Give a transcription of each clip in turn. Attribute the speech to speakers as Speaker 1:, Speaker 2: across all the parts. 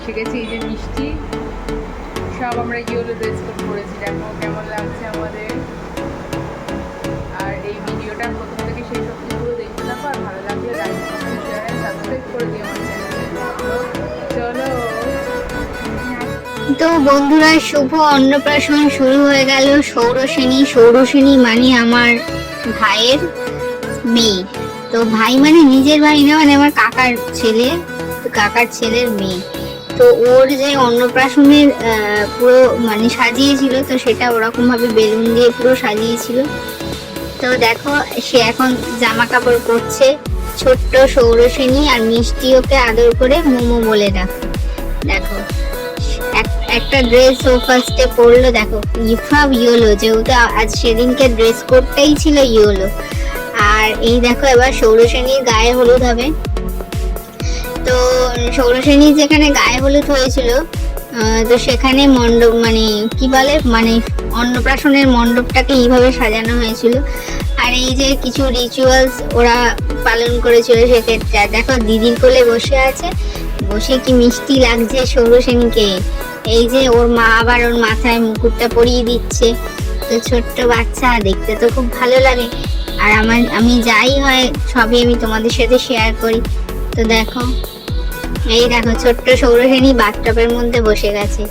Speaker 1: এসে গেছে এই যে মিষ্টি, সব আমরা ইয়েলো ড্রেস কোড পরেছি। দেখো কেমন লাগছে আমাদের। আর এই ভিডিওটা প্রথম থেকে শেষ অবধি পুরো দেখতে থাকো, আর ভালো লাগলে like comment share and subscribe করে দিও আমার চ্যানেলে। চলো।
Speaker 2: তো বন্ধুরা, শুভ অন্নপ্রাশন শুরু হয়ে গেল। সৌরসেনী, সৌরসেনী মানে আমার ভাইয়ের মেয়ে। তো ভাই মানে নিজের ভাই না, মানে আমার কাকার ছেলে, কাকার ছেলের মেয়ে। তো ওর যে অন্নপ্রাশনের পুরো মানে সাজিয়েছিল, তো সেটা ওরকম ভাবে বেলুন দিয়ে পুরো সাজিয়েছিল। তো দেখো সে এখন জামা কাপড় পরছে। ছোট্ট সৌরসেনী আর মিষ্টি ওকে আদর করে মোমো বলে ডাকে। দেখো একটা ড্রেস ও ফার্স্টে পরলো। দেখো ইফাব ইয়েলো, যেহেতু আজ সেদিনকে ড্রেস কোডটাই ছিল ইয়েলো। আর এই দেখো এবার সৌরসেনীর গায়ে হলুদ হবে। তো সৌরসেনী যেখানে গায়ে হলুদ হয়েছিল, তো সেখানে মণ্ডপ মানে কি বলে, মানে অন্নপ্রাশনের মণ্ডপটাকে এইভাবে সাজানো হয়েছিল। আর এই যে কিছু রিচুয়ালস ওরা পালন করেছিল সেক্ষেত্রে। দেখো দিদির কোলে বসে আছে, বসে কি মিষ্টি লাগছে সৌরসেনীকে। এই যে ওর মা আবার ওর মাথায় মুকুটটা পরিয়ে দিচ্ছে। তো ছোট্ট বাচ্চা, দেখতে তো খুব ভালো লাগে। আর আমি যাই হয় সবই আমি তোমাদের সাথে শেয়ার করি। তো দেখো এই দেখো ছোট্ট সৌরসেনী বাথটবের মধ্যে বসে গেছে,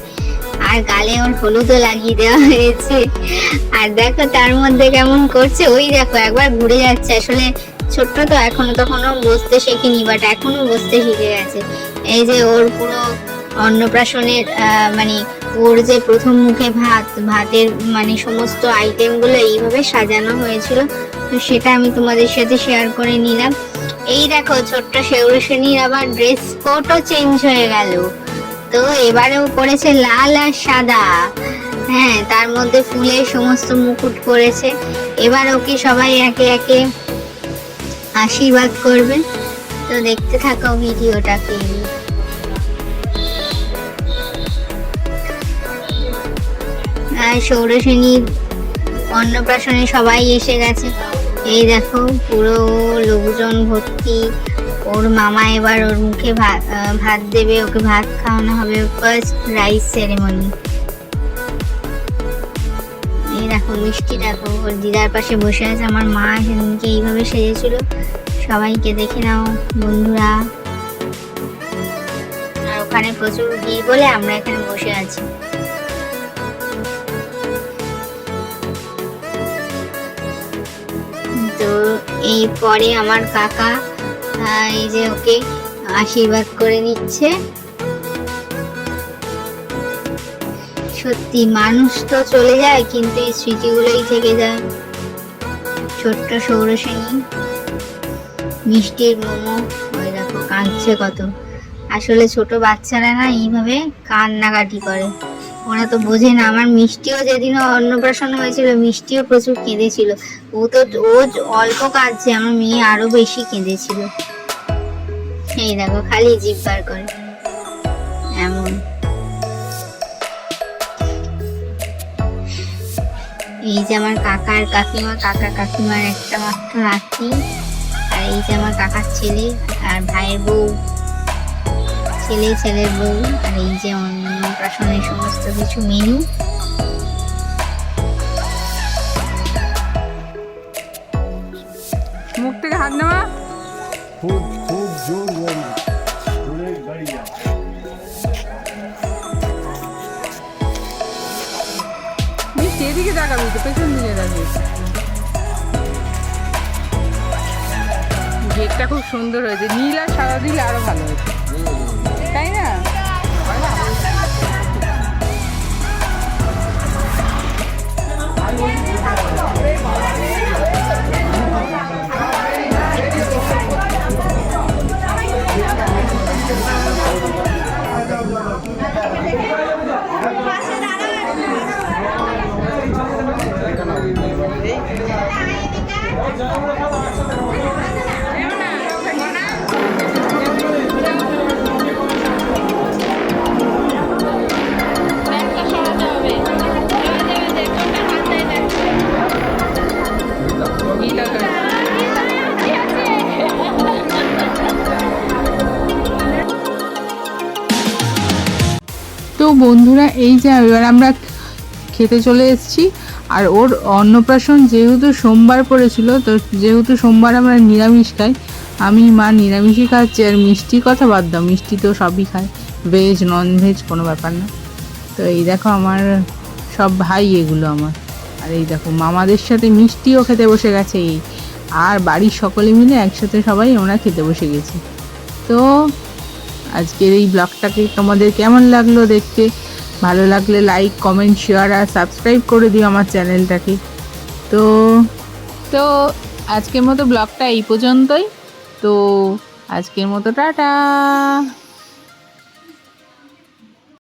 Speaker 2: আর গালে ওর হলুদও লাগিয়ে দেওয়া হয়েছে। আর দেখো তার মধ্যে কেমন করছে, ওই দেখো একবার ঘুরে যাচ্ছে। আসলে ছোট্ট তো এখনো তখনও বসতে শেখেনি, বাট এখনো বসতে শিখে গেছে। এই যে ওর পুরো অন্নপ্রাশনের মানে ওর যে প্রথম মুখে ভাতের মানে সমস্ত আইটেমগুলো এইভাবে সাজানো হয়েছিল, তো সেটা আমি তোমাদের সাথে শেয়ার করে নিলাম। এই দেখো ছোট্ট সৌরসেনীর আবার ড্রেস কোডও চেঞ্জ হয়ে গেল। তো এবারেও পড়েছে লাল আর সাদা, হ্যাঁ, তার মধ্যে ফুলের সমস্ত মুকুট করেছে। এবার ওকে সবাই একে একে আশীর্বাদ করবে। তো দেখতে থাকো ভিডিওটাকে। আর সৌরসেনীর অন্নপ্রাশনে সবাই এসে গেছে। এই দেখো পুরো লোকজন ভর্তি। ওর মামা এবার ওর মুখে ভাত দেবে, ওকে ভাত খাওয়ানো হবে, ফার্স্ট রাইস সেরেমনি। এই দেখো মিষ্টি, দেখো ওর দিদার পাশে বসে আছে। আমার মা সেদিনকে এইভাবে সেজেছিল। সবাইকে দেখে নাও বন্ধুরা। আর ওখানে প্রচুর ভিড় বলে আমরা এখানে বসে আছি। তো এই পরে আমার কাকা এই যে ওকে আশীর্বাদ করে নিচ্ছে। সত্যি মানুষ তো চলে যায়, কিন্তু এই স্মৃতিগুলোই থেকে যায়। ছোট্ট সৌরসেনী, মিষ্টির মোমো, ওই দেখো কাঁদছে কত। আসলে ছোট বাচ্চারা না এইভাবে কান্নাকাটি করে, ওরা তো বোঝে না। আমার মিষ্টিও যেদিনও অন্নপ্রাশন হয়েছিল, মিষ্টিও প্রচুর কেঁদেছিল। ও অল্প কাঁদছে, আমার মেয়ে আরো বেশি কেঁদেছিল। এই দেখো খালি জিভ বার করে এমন। এই যে আমার কাকার কাকিমা, কাকা কাকিমার একটা মাত্র নাতি। আর এই যে আমার কাকার ছেলে আর ভাইয়ের বউ, ছেলের বউ। আর এই যে অন্নপ্রাশনের সমস্ত কিছু মেনু।
Speaker 1: মুখ থেকে হাত নেওয়া,
Speaker 3: খুব খুব জোর জোরে গাড়ি যায়।
Speaker 1: মিষ্টি এদিকে তাকাবি তো, পেছন দিকে যাবি। গেটটা খুব সুন্দর হয়েছে, নীল আর সাদা দিলে আরো ভালো হয়েছে, তাই না? বন্ধুরা এই যে এবার আমরা খেতে চলে এসেছি। আর ওর অন্নপ্রাশন যেহেতু সোমবার পড়েছিল, তো যেহেতু সোমবার আমরা নিরামিষ খাই, আমি মা নিরামিষই খাচ্ছি। আর মিষ্টির কথা বাদ দাও, মিষ্টি তো সবই খায়, ভেজ নন ভেজ কোনো ব্যাপার না। তো এই দেখো আমার সব ভাই এগুলো আমার। আর এই দেখো মামাদের সাথে মিষ্টিও খেতে বসে গেছে এই, আর বাড়ির সকলে মিলে একসাথে সবাই আমরা খেতে বসে গেছি। তো আজকের এই ব্লগটাকে তোমাদের কেমন লাগলো দেখতে? ভালো লাগলে লাইক কমেন্ট শেয়ার আর সাবস্ক্রাইব করে দিও আমার চ্যানেলটাকে। তো তো আজকের মতো ব্লগটা এই পর্যন্তই। তো আজকের মতো টাটা।